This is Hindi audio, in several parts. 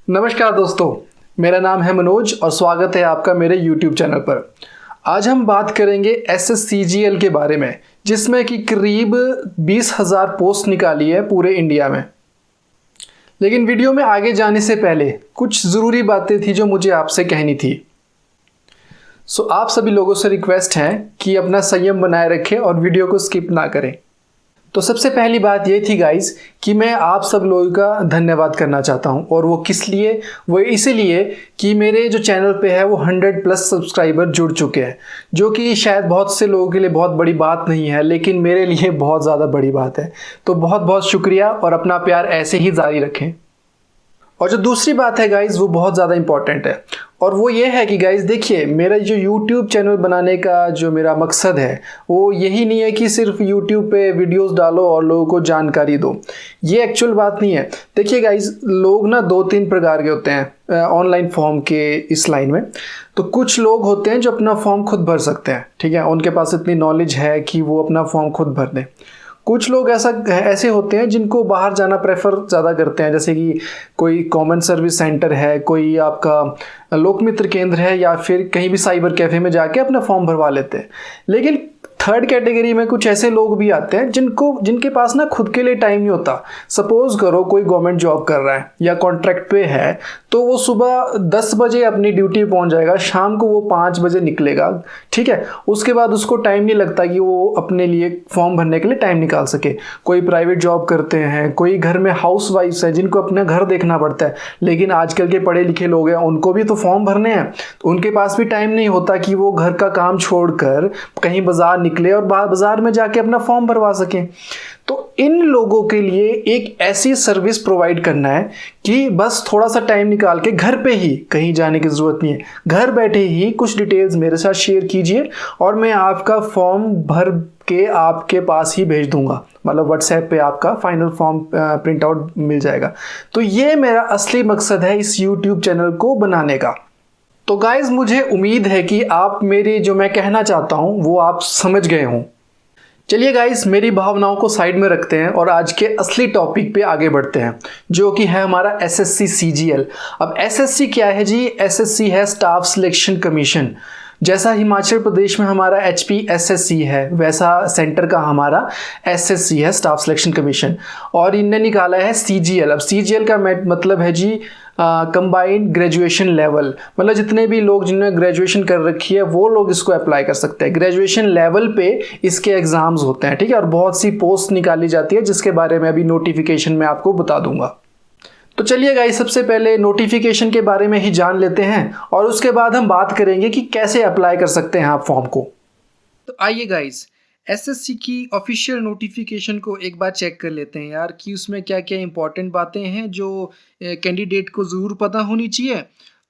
नमस्कार दोस्तों, मेरा नाम है मनोज और स्वागत है आपका मेरे YouTube चैनल पर। आज हम बात करेंगे SSCGL के बारे में, जिसमें कि करीब 20,000 पोस्ट निकाली है पूरे इंडिया में। लेकिन वीडियो में आगे जाने से पहले कुछ ज़रूरी बातें थी जो मुझे आपसे कहनी थी। आप सभी लोगों से रिक्वेस्ट है कि अपना संयम बनाए रखें और वीडियो को स्किप ना करें। तो सबसे पहली बात ये थी गाइस कि मैं आप सब लोगों का धन्यवाद करना चाहता हूँ, और वो किस लिए? वो इसीलिए कि मेरे जो चैनल पे है वो 100+ सब्सक्राइबर जुड़ चुके हैं, जो कि शायद बहुत से लोगों के लिए बहुत बड़ी बात नहीं है, लेकिन मेरे लिए बहुत ज़्यादा बड़ी बात है। तो बहुत बहुत शुक्रिया और अपना प्यार ऐसे ही जारी रखें। और जो दूसरी बात है गाइज वो बहुत ज़्यादा इंपॉर्टेंट है, और वो ये है कि गाइज देखिए, मेरा जो YouTube चैनल बनाने का जो मेरा मकसद है वो यही नहीं है कि सिर्फ YouTube पे वीडियोस डालो और लोगों को जानकारी दो। ये एक्चुअल बात नहीं है। देखिए गाइज, लोग ना 2-3 प्रकार के होते हैं ऑनलाइन फॉर्म के इस लाइन में। तो कुछ लोग होते हैं जो अपना फॉर्म खुद भर सकते हैं, ठीक है, उनके पास इतनी नॉलेज है कि वो अपना फॉर्म खुद भर दें। कुछ लोग ऐसे होते हैं जिनको बाहर जाना प्रेफर ज़्यादा करते हैं, जैसे कि कोई कॉमन सर्विस सेंटर है, कोई आपका लोकमित्र केंद्र है, या फिर कहीं भी साइबर कैफ़े में जाके अपना फॉर्म भरवा लेते हैं। लेकिन थर्ड कैटेगरी में कुछ ऐसे लोग भी आते हैं जिनके पास ना खुद के लिए टाइम नहीं होता। सपोज करो कोई गवर्नमेंट जॉब कर रहा है या कॉन्ट्रैक्ट पे है, तो वो सुबह 10 बजे अपनी ड्यूटी पहुंच जाएगा, शाम को वो 5 बजे निकलेगा, ठीक है। उसके बाद उसको टाइम नहीं लगता कि वो अपने लिए फॉर्म भरने के लिए टाइम निकाल सके। कोई प्राइवेट जॉब करते हैं, कोई घर में हाउस वाइफ्स हैं जिनको अपना घर देखना पड़ता है, लेकिन आजकल के पढ़े लिखे लोग हैं, उनको भी तो फॉर्म भरने हैं, तो उनके पास भी टाइम नहीं होता कि वो घर का काम छोड़कर कहीं बाजार निकले और बाजार में जाके अपना फॉर्म भरवा सकें। तो इन लोगों के लिए एक ऐसी सर्विस प्रोवाइड करना है कि बस थोड़ा सा टाइम निकाल के घर पे ही, कहीं जाने की ज़रूरत नहीं है, घर बैठे ही कुछ डिटेल्स मेरे साथ शेयर कीजिए और मैं आपका फॉर्म भर के आपके पास ही भेज दूंगा। मतलब व्हाट्सएप पे आपका फाइनल फॉर्म प्रिंट आउट मिल जाएगा। तो ये मेरा असली मकसद है इस YouTube चैनल को बनाने का। तो गाइज, मुझे उम्मीद है कि आप मेरी जो मैं कहना चाहता हूँ वो आप समझ गए हों। चलिए गाइस, मेरी भावनाओं को साइड में रखते हैं और आज के असली टॉपिक पे आगे बढ़ते हैं, जो कि है हमारा SSC-CGL। अब SSC क्या है जी? SSC है स्टाफ सिलेक्शन कमीशन। जैसा हिमाचल प्रदेश में हमारा HPSSC है, वैसा सेंटर का हमारा SSC है स्टाफ सिलेक्शन कमीशन, और इनने निकाला है CGL। अब CGL का मतलब है जी कंबाइंड ग्रेजुएशन लेवल, मतलब जितने भी लोग जिन्होंने ग्रेजुएशन कर रखी है वो लोग इसको अप्लाई कर सकते हैं। ग्रेजुएशन लेवल पे इसके एग्जाम्स होते हैं, ठीक है, और बहुत सी पोस्ट निकाली जाती है जिसके बारे में अभी नोटिफिकेशन में आपको बता दूंगा। तो चलिए गाइस, सबसे पहले नोटिफिकेशन के बारे में ही जान लेते हैं और उसके बाद हम बात करेंगे कि कैसे अप्लाई कर सकते हैं आप फॉर्म को। तो आइए गाइस, SSC की ऑफिशियल नोटिफिकेशन को एक बार चेक कर लेते हैं यार, कि उसमें क्या क्या इंपॉर्टेंट बातें हैं जो कैंडिडेट को ज़रूर पता होनी चाहिए,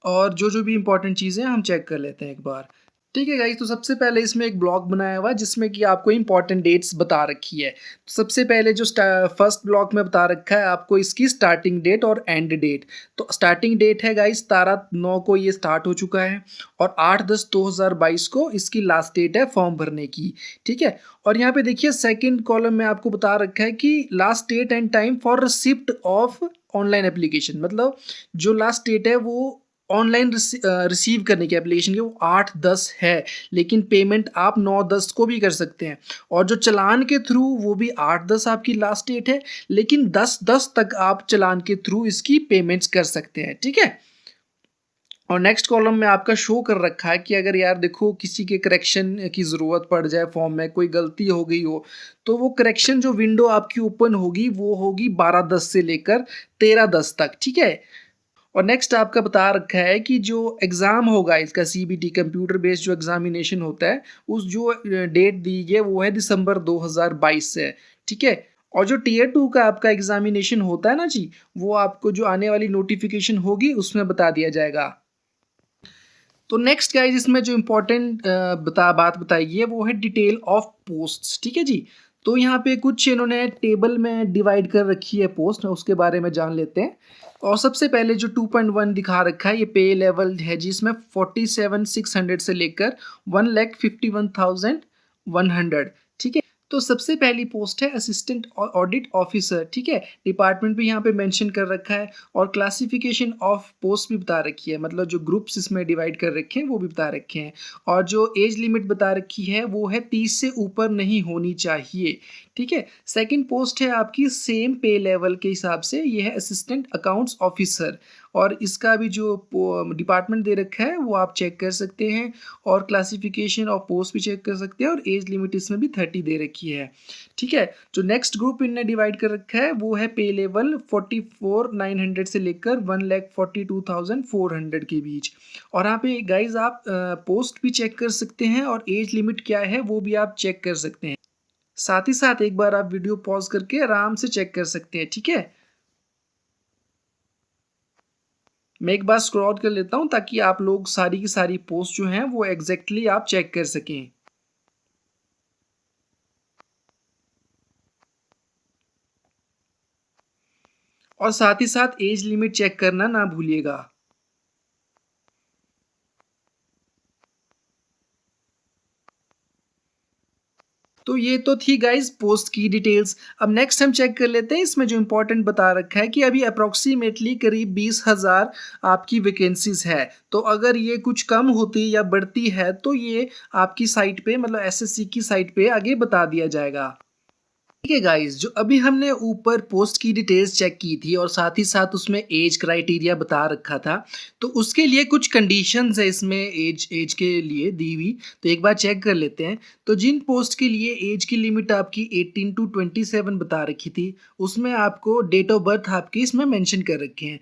और जो भी इंपॉर्टेंट चीज़ें हम चेक कर लेते हैं एक बार। ठीक है गाइस, तो सबसे पहले इसमें एक ब्लॉग बनाया हुआ है जिसमें कि आपको इंपॉर्टेंट डेट्स बता रखी है। तो सबसे पहले जो फर्स्ट ब्लॉग में बता रखा है आपको इसकी स्टार्टिंग डेट और एंड डेट। तो स्टार्टिंग डेट है गाइस 17/9 को ये स्टार्ट हो चुका है, और 8/10/2022 को इसकी लास्ट डेट है फॉर्म भरने की, ठीक है। और यहाँ पे देखिए सेकंड कॉलम में आपको बता रखा है कि last date and time for receipt of online application, मतलब जो लास्ट डेट है वो ऑनलाइन रिसीव करने की एप्लीकेशन की वो 8/10 है, लेकिन पेमेंट आप 9/10 को भी कर सकते हैं। और जो चलान के थ्रू वो भी 8/10 आपकी लास्ट डेट है, लेकिन 10/10 तक आप चलान के थ्रू इसकी पेमेंट्स कर सकते हैं, ठीक है। और नेक्स्ट कॉलम में आपका शो कर रखा है कि अगर यार देखो किसी के करेक्शन की ज़रूरत पड़ जाए, फॉर्म में कोई गलती हो गई हो, तो वो करेक्शन जो विंडो आपकी ओपन होगी वो होगी 12/10 से लेकर 13/10 तक, ठीक है। और नेक्स्ट आपका बता रखा है कि जो एग्ज़ाम होगा इसका CBT कंप्यूटर बेस्ड जो एग्जामिनेशन होता है, उस जो डेट दी है वो है दिसंबर 2022 से, ठीक है। और जो Tier 2 का आपका एग्जामिनेशन होता है ना जी, वो आपको जो आने वाली नोटिफिकेशन होगी उसमें बता दिया जाएगा। तो नेक्स्ट गाइस, इसमें जो इम्पोर्टेंट बात बताई है वो है डिटेल ऑफ पोस्ट्स, ठीक है जी। तो यहाँ पे कुछ इन्होंने टेबल में डिवाइड कर रखी है पोस्ट, उसके बारे में जान लेते हैं। और सबसे पहले जो 2.1 दिखा रखा है ये पे लेवल है जिसमें 47,600 से लेकर 1,51,100, ठीक है। तो सबसे पहली पोस्ट है असिस्टेंट ऑडिट ऑफिसर, ठीक है। डिपार्टमेंट भी यहाँ पे मेंशन कर रखा है और क्लासिफिकेशन ऑफ पोस्ट भी बता रखी है, मतलब जो ग्रुप्स इसमें डिवाइड कर रखे हैं वो भी बता रखे हैं। और जो एज लिमिट बता रखी है वो है 30 से ऊपर नहीं होनी चाहिए, ठीक है। सेकंड पोस्ट है आपकी सेम पे लेवल के हिसाब से, ये है असिस्टेंट अकाउंट्स ऑफिसर, और इसका भी जो डिपार्टमेंट दे रखा है वो आप चेक कर सकते हैं, और क्लासिफिकेशन ऑफ पोस्ट भी चेक कर सकते हैं, और एज लिमिट इसमें भी 30 दे रखी है, ठीक है। जो नेक्स्ट ग्रुप इनने डिवाइड कर रखा है वो है पे लेवल 44,900 से लेकर 1,42,400 के बीच। और यहाँ पे गाइज आप पोस्ट भी चेक कर सकते हैं और एज लिमिट क्या है वो भी आप चेक कर सकते हैं। साथ ही साथ एक बार आप वीडियो पॉज करके आराम से चेक कर सकते हैं, ठीक है। मैं एक बार स्क्रॉल कर लेता हूं ताकि आप लोग सारी की सारी पोस्ट जो हैं वो एग्जैक्टली आप चेक कर सकें। और साथ ही साथ एज लिमिट चेक करना ना भूलिएगा। तो ये तो थी गाइज पोस्ट की डिटेल्स। अब नेक्स्ट हम चेक कर लेते हैं इसमें जो इंपॉर्टेंट बता रखा है कि अभी अप्रोक्सीमेटली करीब 20,000 आपकी वैकेंसीज है। तो अगर ये कुछ कम होती या बढ़ती है तो ये आपकी साइट पे, मतलब एसएससी की साइट पे आगे बता दिया जाएगा। ठीक है गाइस, जो अभी हमने ऊपर पोस्ट की डिटेल्स चेक की थी और साथ ही साथ उसमें एज क्राइटेरिया बता रखा था, तो उसके लिए कुछ कंडीशंस है इसमें एज के लिए दी हुई। तो एक बार चेक कर लेते हैं। तो जिन पोस्ट के लिए एज की लिमिट आपकी 18 टू 27 बता रखी थी, उसमें आपको डेट ऑफ बर्थ आपकी इसमें मेंशन कर रखे हैं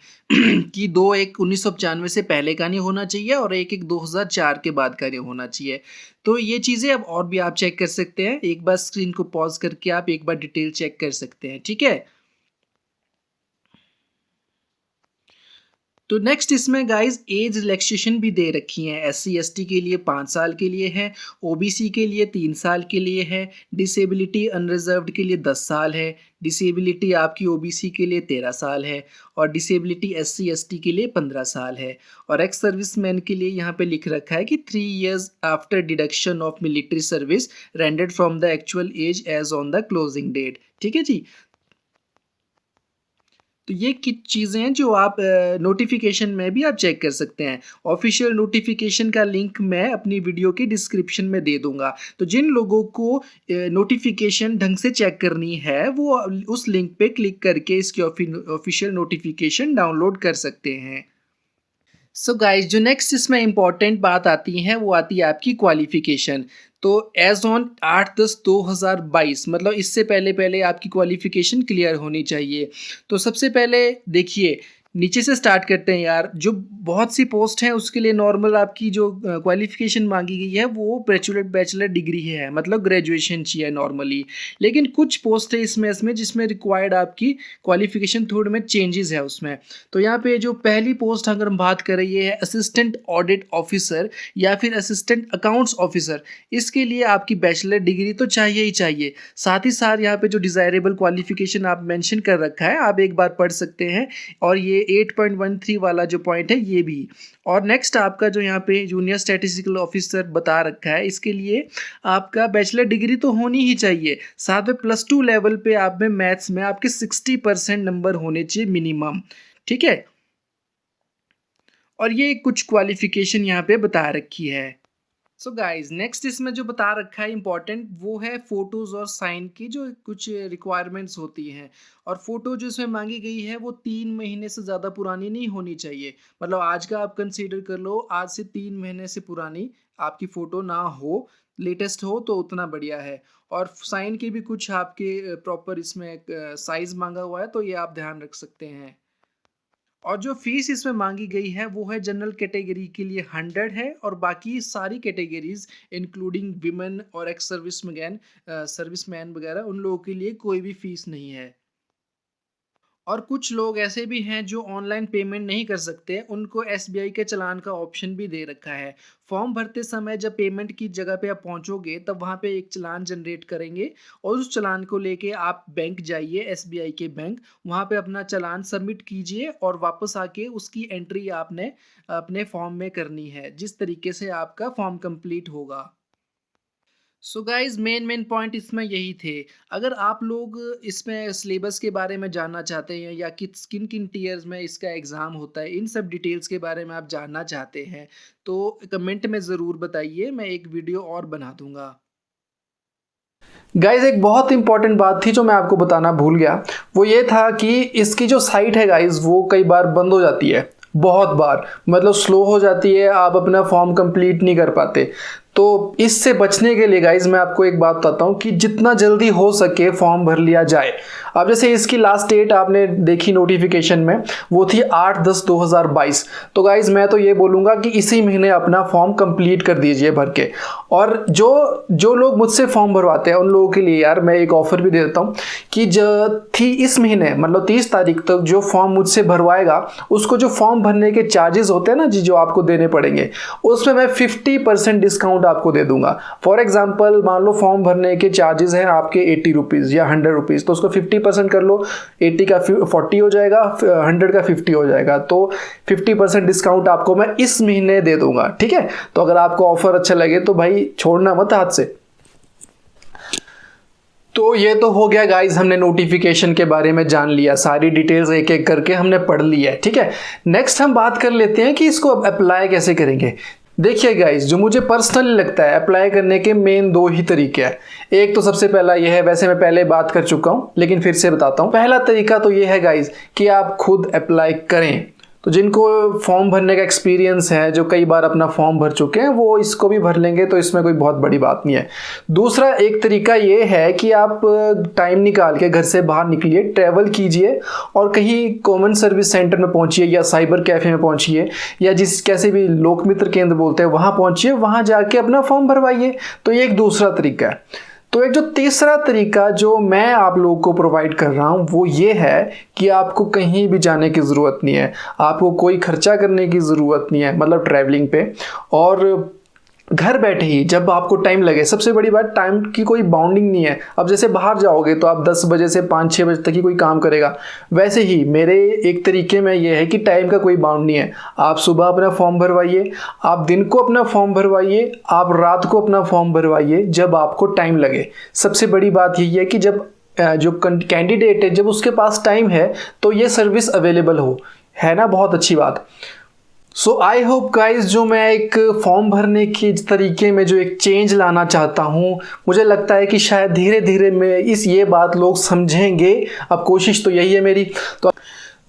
कि 2/1/1995 से पहले का नहीं होना चाहिए और 1/1/2004 के बाद का नहीं होना चाहिए। तो ये चीज़ें अब और भी आप चेक कर सकते हैं। एक बार स्क्रीन को पॉज करके आप एक बार डिटेल चेक कर सकते हैं, ठीक है। तो नेक्स्ट इसमें गाइस एज रिलैक्सेशन भी दे रखी है। एससी एसटी के लिए 5 साल के लिए है, ओबीसी के लिए 3 साल के लिए है, डिसेबिलिटी अनरिजर्व्ड के लिए 10 साल है, डिसेबिलिटी आपकी ओबीसी के लिए 13 साल है, और डिसेबिलिटी एससी एसटी के लिए 15 साल है। और एक्स सर्विसमैन के लिए यहाँ पे लिख रखा है कि 3 years after deduction of military service rendered from the actual age age on the closing date, ठीक है जी। तो ये कुछ चीज़ें हैं जो आप नोटिफिकेशन में भी आप चेक कर सकते हैं। ऑफिशियल नोटिफिकेशन का लिंक मैं अपनी वीडियो के डिस्क्रिप्शन में दे दूंगा। तो जिन लोगों को नोटिफिकेशन ढंग से चेक करनी है वो उस लिंक पे क्लिक करके इसकी ऑफिशियल नोटिफिकेशन डाउनलोड कर सकते हैं। सो गाइज, जो नेक्स्ट इसमें इंपॉर्टेंट बात आती है वो आती है आपकी क्वालिफिकेशन। तो एज ऑन 8/10/2022, मतलब इससे पहले पहले आपकी क्वालिफिकेशन क्लियर होनी चाहिए। तो सबसे पहले देखिए, नीचे से स्टार्ट करते हैं यार। जो बहुत सी पोस्ट हैं उसके लिए नॉर्मल आपकी जो क्वालिफिकेशन मांगी गई है वो बैचलर डिग्री है, मतलब ग्रेजुएशन चाहिए नॉर्मली। लेकिन कुछ पोस्ट है इसमें जिसमें रिक्वायर्ड आपकी क्वालिफिकेशन थोड़े में चेंजेस है उसमें। तो यहाँ पे जो पहली पोस्ट अगर हम बात करें ये है असिस्टेंट ऑडिट ऑफिसर या फिर असिस्टेंट अकाउंट्स ऑफिसर। इसके लिए आपकी बैचलर डिग्री तो चाहिए ही चाहिए। साथ ही साथ यहाँ पे जो डिज़ायरेबल क्वालिफिकेशन आप मेंशन कर रखा है आप एक बार पढ़ सकते हैं, और ये 8.13 वाला जो पॉइंट है ये भी। और नेक्स्ट आपका जो यहाँ पे जूनियर स्टैटिस्टिकल ऑफिसर बता रखा है, इसके लिए आपका बैचलर डिग्री तो होनी ही चाहिए, साथ में +2 लेवल पे आप में मैथ्स में आपके 60% नंबर होने चाहिए मिनिमम, ठीक है। और ये कुछ क्वालिफिकेशन यहाँ पे बता रखी है। सो गाइज, नेक्स्ट इसमें जो बता रखा है इंपॉर्टेंट वो है फोटोज़ और साइन की जो कुछ रिक्वायरमेंट्स होती हैं। और फोटो जो इसमें मांगी गई है वो 3 महीने से ज़्यादा पुरानी नहीं होनी चाहिए। मतलब आज का आप कंसीडर कर लो, आज से 3 महीने से पुरानी आपकी फ़ोटो ना हो, लेटेस्ट हो तो उतना बढ़िया है। और साइन के भी कुछ आपके प्रॉपर इसमें साइज़ मांगा हुआ है, तो ये आप ध्यान रख सकते हैं। और जो फीस इसमें मांगी गई है वो है जनरल कैटेगरी के लिए 100 है, और बाकी सारी कैटेगरीज इंक्लूडिंग विमेन और एक्स सर्विसमैन वगैरह उन लोगों के लिए कोई भी फीस नहीं है। और कुछ लोग ऐसे भी हैं जो ऑनलाइन पेमेंट नहीं कर सकते, उनको एसबीआई के चालान का ऑप्शन भी दे रखा है। फॉर्म भरते समय जब पेमेंट की जगह पे आप पहुंचोगे तब वहां पे एक चालान जनरेट करेंगे, और उस चालान को लेके आप बैंक जाइए, एसबीआई के बैंक, वहां पे अपना चालान सबमिट कीजिए और वापस आके उसकी एंट्री आपने अपने फॉर्म में करनी है, जिस तरीके से आपका फॉर्म कंप्लीट होगा। सो गाइज मेन पॉइंट इसमें यही थे। अगर आप लोग इसमें सिलेबस के बारे में जानना चाहते हैं या किन किन टीयर्स में इसका एग्ज़ाम होता है, इन सब डिटेल्स के बारे में आप जानना चाहते हैं तो कमेंट में ज़रूर बताइए, मैं एक वीडियो और बना दूंगा। गाइज एक बहुत इंपॉर्टेंट बात थी जो मैं आपको बताना भूल गया, वो ये था कि इसकी जो साइट है गाइज वो कई बार बंद हो जाती है, बहुत बार मतलब स्लो हो जाती है, आप अपना फॉर्म कंप्लीट नहीं कर पाते। तो इससे बचने के लिए गाइज मैं आपको एक बात बताता हूँ कि जितना जल्दी हो सके फॉर्म भर लिया जाए। अब जैसे इसकी लास्ट डेट आपने देखी नोटिफिकेशन में, वो थी 8/10/2022। तो गाइज मैं तो ये बोलूँगा कि इसी महीने अपना फॉर्म कंप्लीट कर दीजिए भर के। और जो लोग मुझसे फॉर्म भरवाते हैं उन लोगों के लिए यार मैं एक ऑफर भी दे देता हूँ कि जो थी इस महीने मतलब 30 तारीख तक जो फॉर्म मुझसे भरवाएगा उसको जो फॉर्म भरने के चार्जेस होते हैं ना जी जो आपको देने पड़ेंगे, उसमें मैं 50% डिस्काउंट आपको दे दूंगा। फॉर एग्जाम्पल मान लो फॉर्म भरने के चार्जेस हैं आपके 80 रुपीज़ या 100 रुपीज़, तो उसको 50% कर लो, 80 का 40 हो जाएगा, 100 का 50 हो जाएगा, तो 50% डिस्काउंट आपको मैं इस महीने दे दूंगा। ठीक है, तो अगर आपको ऑफर अच्छा लगे तो भाई छोड़ना मत हाथ से। तो ये तो हो गया गाइज, हमने नोटिफिकेशन के बारे में जान लिया, सारी डिटेल्स एक एक करके हमने पढ़ ली है। ठीक है, नेक्स्ट हम बात कर लेते हैं कि इसको अप्लाई कैसे करेंगे। देखिए गाइज, जो मुझे पर्सनली लगता है अप्लाई करने के मेन 2 ही तरीके हैं। एक तो सबसे पहला ये है, वैसे मैं पहले बात कर चुका हूं लेकिन फिर से बताता हूं। पहला तरीका तो ये है गाइज कि आप खुद अप्लाई करें। तो जिनको फॉर्म भरने का एक्सपीरियंस है, जो कई बार अपना फॉर्म भर चुके हैं, वो इसको भी भर लेंगे, तो इसमें कोई बहुत बड़ी बात नहीं है। दूसरा एक तरीका ये है कि आप टाइम निकाल के घर से बाहर निकलिए, ट्रैवल कीजिए और कहीं कॉमन सर्विस सेंटर में पहुंचिए या साइबर कैफ़े में पहुंचिए या जिस कैसे भी लोक मित्र केंद्र बोलते हैं वहाँ पहुंचिए, वहाँ जाके अपना फॉर्म भरवाइए। तो ये एक दूसरा तरीका है। तो एक जो तीसरा तरीका जो मैं आप लोगों को प्रोवाइड कर रहा हूँ वो ये है कि आपको कहीं भी जाने की ज़रूरत नहीं है, आपको कोई खर्चा करने की ज़रूरत नहीं है, मतलब ट्रैवलिंग पे, और घर बैठे ही जब आपको टाइम लगे। सबसे बड़ी बात, टाइम की कोई बाउंडिंग नहीं है। अब जैसे बाहर जाओगे तो आप 10 बजे से 5-6 बजे तक ही कोई काम करेगा, वैसे ही मेरे एक तरीके में ये है कि टाइम का कोई बाउंड नहीं है। आप सुबह अपना फॉर्म भरवाइए, आप दिन को अपना फॉर्म भरवाइए, आप रात को अपना फॉर्म भरवाइए, जब आपको टाइम लगे। सबसे बड़ी बात यही है कि जब जो कैंडिडेट है जब उसके पास टाइम है तो ये सर्विस अवेलेबल हो, है ना, बहुत अच्छी बात। सो आई होप गाइज, जो मैं एक फॉर्म भरने के तरीके में जो एक चेंज लाना चाहता हूँ, मुझे लगता है कि शायद धीरे धीरे में ये बात लोग समझेंगे। अब कोशिश तो यही है मेरी।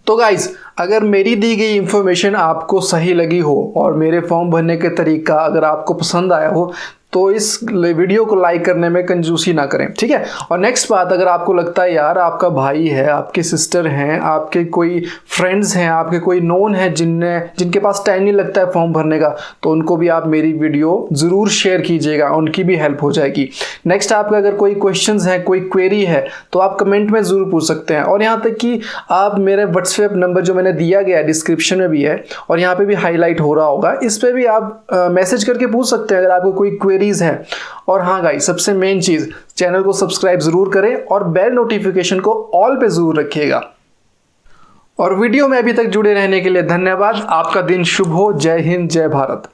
तो गाइज, अगर मेरी दी गई इंफॉर्मेशन आपको सही लगी हो और मेरे फॉर्म भरने के तरीका अगर आपको पसंद आया हो तो इस वीडियो को लाइक करने में कंजूसी ना करें। ठीक है, और नेक्स्ट बात, अगर आपको लगता है यार आपका भाई है, आपके सिस्टर हैं, आपके कोई फ्रेंड्स हैं, आपके कोई नोन है जिनके पास टाइम नहीं लगता है फॉर्म भरने का, तो उनको भी आप मेरी वीडियो ज़रूर शेयर कीजिएगा, उनकी भी हेल्प हो जाएगी। नेक्स्ट, आपका अगर कोई क्वेश्चंस है, कोई क्वेरी है तो आप कमेंट में ज़रूर पूछ सकते हैं। और यहाँ तक कि आप मेरे व्हाट्सएप नंबर जो मैंने दिया गया डिस्क्रिप्शन में भी है और यहाँ पे भी हाईलाइट हो रहा होगा, इस पर भी आप मैसेज करके पूछ सकते हैं अगर आपको कोई क्वेरी है। और हाँ गाइस, सबसे मेन चीज, चैनल को सब्सक्राइब जरूर करें और बेल नोटिफिकेशन को ऑल पे जरूर रखिएगा। और वीडियो में अभी तक जुड़े रहने के लिए धन्यवाद। आपका दिन शुभ हो। जय हिंद, जय भारत।